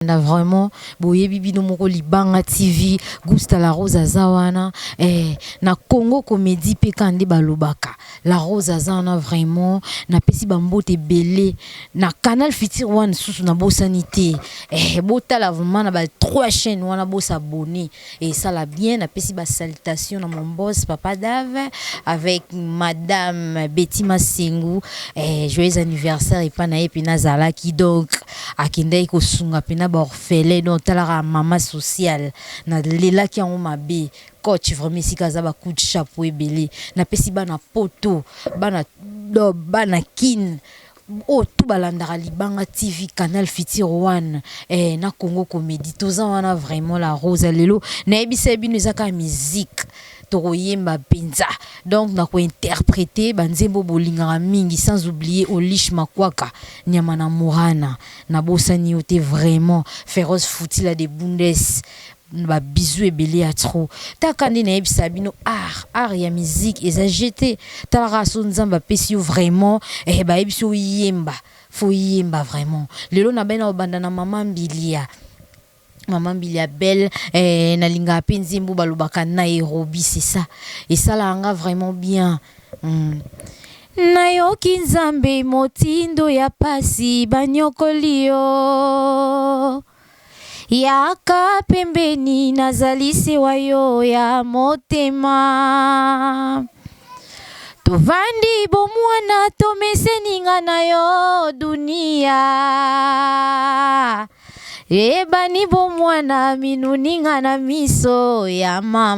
Na vraiment boye bibi no moko libanga TV Gusta la Rose azawana na Congo Comédie pe kande balobaka la Rose azana vraiment na pesi bambote belé na Canal Futur One sous na bosanité botala vraiment na ba 3 chaînes wana boss abonné et ça la bien na pesi ba salutation na mon boss Papa Dave avec madame Betty Masengu joyeux anniversaire et pana et pina zala qui donc akindai ko sunga pina ba orphelin donc talara maman sociale na lela ki en mabe coach vraiment si kaza ba coup de chapeau ebele na pesi bana poto bana do bana kin o tout balandara libanga TV Canal Futur One na Congo Comédie toza wana vraiment la Rose lelo na ebisa bino ezaka musique toyemba penza donc na ko interpréter banzembo bolingara mingi sans oublier Olish Makwaka Nyamana Morana na bosani yote vraiment féroce foutila de Bundes ba bisou ebele ya trop takandi na ebisa bino art ya musique eza jeté tala so nzamba pesi yo vraiment ba ebiso yemba fo yemba vraiment lelo na bena obanda na Maman Mbilia belle na linga penzimbu balobaka Nairobi c'est ça et ça la nga vraiment bien nayoki nzambe motindo ya pasi banyokolio yaka pembeni nazalisi wayo ya motema tovandi bomwana tomeseninga na yo dunia ebani bomwana minuninga na miso ya mama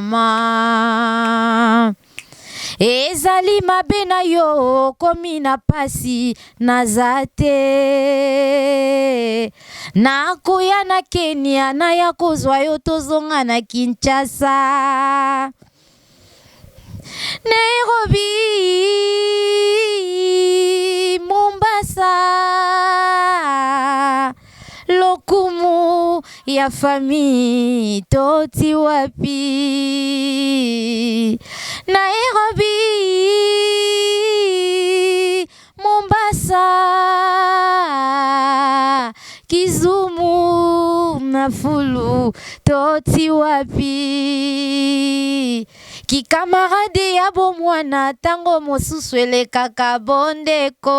ezali mabe na yo komi na pasi nazate nakoya na Kenya na ya kozwa yo tozonga na Kinshasa Nairobi Mombasa lokumu ya famille toti wapi Nairobi Mombasa Kizumu Nafulu toti wapi kikamarade ya bomwana tango mosusu elekaka bondeko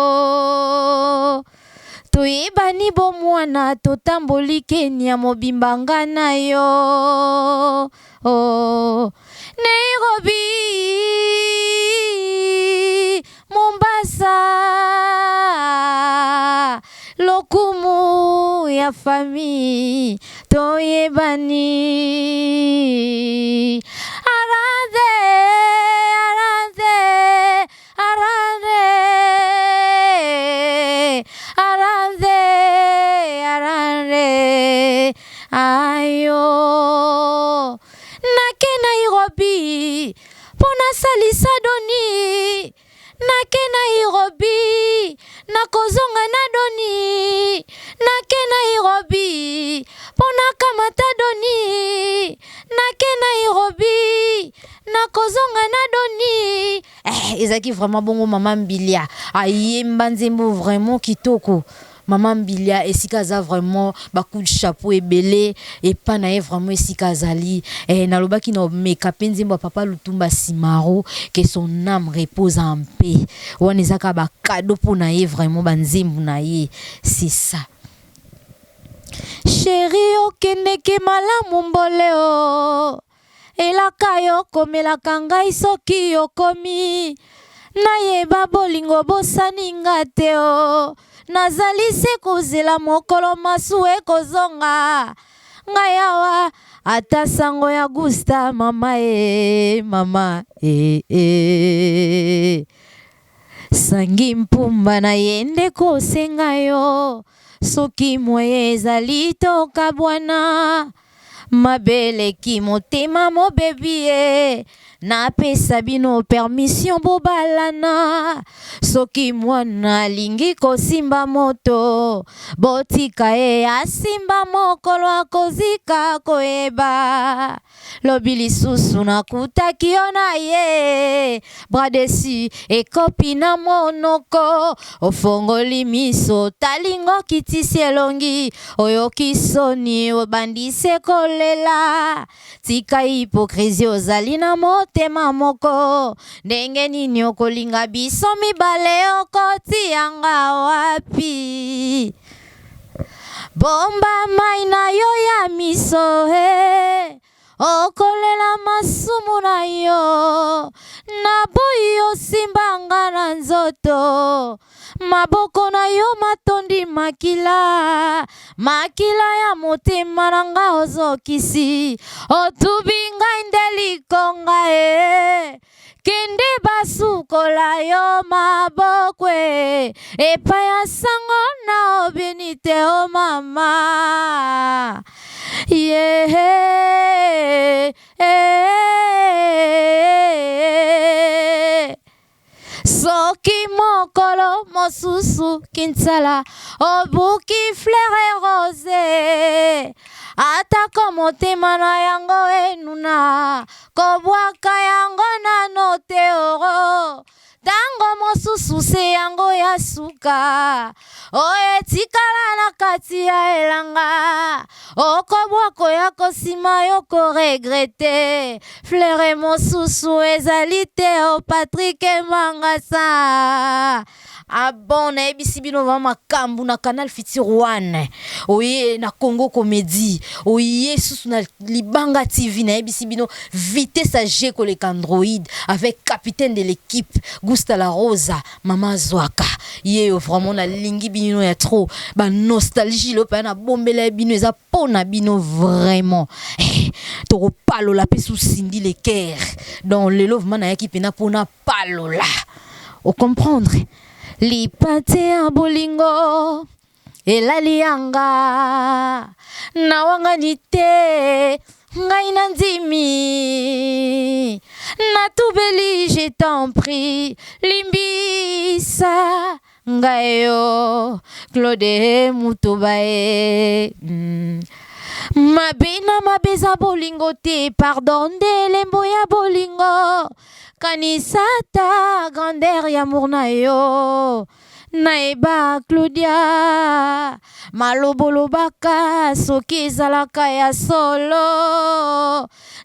toyebani bomwana totamboli Kenya mobimbanga na yo Nairobi Mombasa lokumu ya famille toyebani ayo nake Nairobi pona salisa doni nake Nairobi nakozonga na doni nake Nairobi pona kamata doni nake Nairobi nakozonga na doni ezaki vraiment bongo Maman Mbilia ayemba nzembo vraiment kitoko Maman Mbilia esika za vraiment ba coup de chapeau ebele et pas na vraiment esika zali na lobaki no meka penzimbo Papa Lutumba Simaro que son âme repose en paix wana ezaka ba cadeau pour na ye vraiment banzembo na ye c'est ça chérie okende ke malamu mboleo elaka yo komelaka ngai soki yokomi nayeba bolingo bosaninga te o nazali se kozela mokolo masu ekozonga ngai awa ata sango ya Gusta mama sangi mpumba na yende kosenga yo soki moye ezali toka bwana mabele ki motema mobebi na pesa bino permission bobalana soki mwana lingi kosimba moto botika e asimba mokolo akozika koyeba lobi lisusu nakutaki yo na ye bras dessus ekopi na monoko ofongoli miso talingo kitisi elongi oyoki soni obandise kolela tika hipokrizi ozali na motema moko ndenge nini okolinga biso mibale okotianga wapi bomba mai na yo ya miso okolela masumu na yo naboyi osimbanga na nzoto maboko na yo matondi makila ya motema na nga ozokisi otubi ngai nde likonga kende basukola yo maboko epai ya sango na obini te o mama soki mokolo mosusu kinsala obuki fleur rose atako motema na yango enuna kobwaka yango nano te oro tango mosusu se yango ya suka etikala na kati ya elanga okobwako ya kosima yo koregrete fleur mosusu ezali te o Patrick Mangasa bon nayebisi bino va makambu na Canal Futur 1 oye na Congo Comédie oye susu na Libanga TV nayebisi bino vitesse à G koleka Android avec capitaine de l'équipe Gusta La Rosa Mama Zwaka ye vraiment na lingi bino ya trop ba nostalgie lo pa na bombela bino eza pona bino vraiment to palo la pe sous Cindy Leker dans le love man ya ki pena pona palo la o comprendre li pate ya bolingo elalianga na wangani te ngai na ndimi na tubeli je t'en prie limbisa ngayo Claude Mutubae mabina mabeza bolingo te pardon de lembo ya bolingo kanisata grandeur ya amour na yo naeba Claudia malobolobaka soki ezalaka ya solo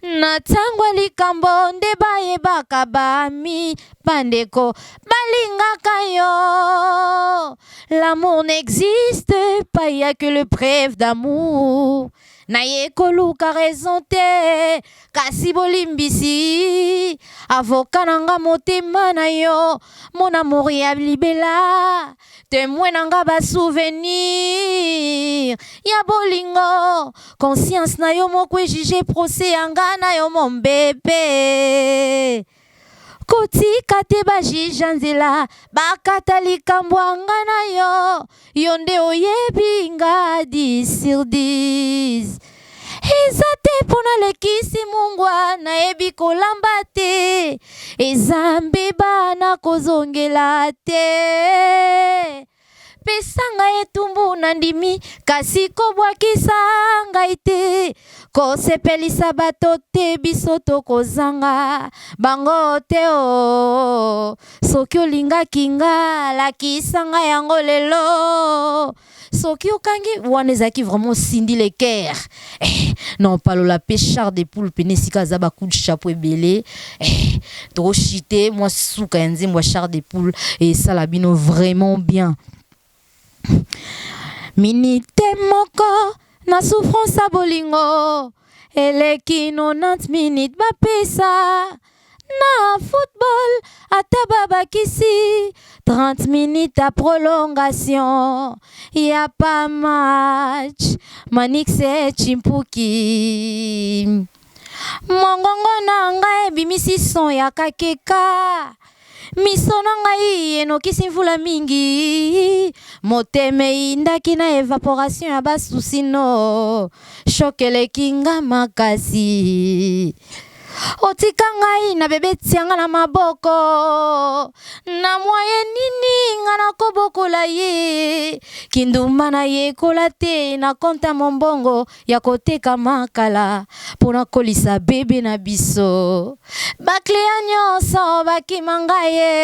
natangwa likambo nde bayebaka bami bandeko balingaka yo l'amour n'existe pas, y a que le preuve d'amour naye koluka raison te kasi bolimbisi avoka nanga motema na yo mon amour ya libela témoin nanga ba souvenir ya bolingo conscience na yo moko juge procès anga na yo mon bébé kotika te bajija nzela bakata likambo anga na yo yo nde oyebi nga 10/10 eza te mpona lekisi mungwa nayebi kolamba te eza mbeba na kozongela te pesa ngai etumbu na ndimi kasi kobwakisa ngai te kosepelisa bato te biso tokozanga bango te o soki olingaki nga lakisa ngai yango lelo soki okangi wana ezalaki vraiment Cindy Leker non palola pe char de poule pene sika aza bacoup de chapeau ebele tokoshite mwa suka ya nzembo ya char de poule esala bino vraiment bien minite moko na souffrance a bolingo eleki 90 minutes bapesa na football ata babakisi 30 minutes à prolongation ya pas match manixe chimpuki mongongo na ngai ebimisi son ya kakeka miso na ngai enokisi mvula mingi motema eyindaki na evaporation ya basusi no shok eleki nga makasi Otika ngai na bebe tianga na maboko na moye nini nga na kobokola ye kindumba na ye kola te na konta mombongo ya koteka makala pona kolisa bebe na biso bakleya nyonso bakima ngai ye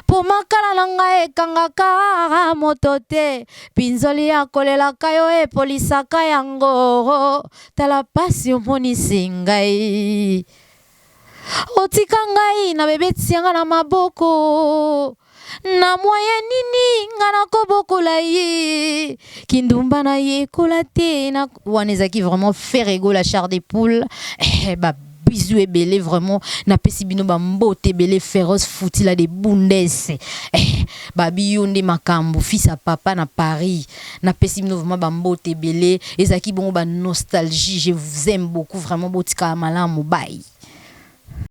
po makala na ngai ekangaka moto te pinzoli ya kolelaka yo epolisaka yango tala pasi omonisi ngai otika ngai na bebe tianga na maboko na moye nini nga na kobokola ye kindumba na ye kola te na wana ezaki vraiment ferego la chair des poules bisous ebele vraiment na pesi bino ba mbote ebele féroce fouti la de bundes babi yonde makambo fils à papa na Paris na pesi bino vraiment ba mbote ebele ezaki bongo ba nostalgie je vous aime beaucoup vraiment botika malamu bye.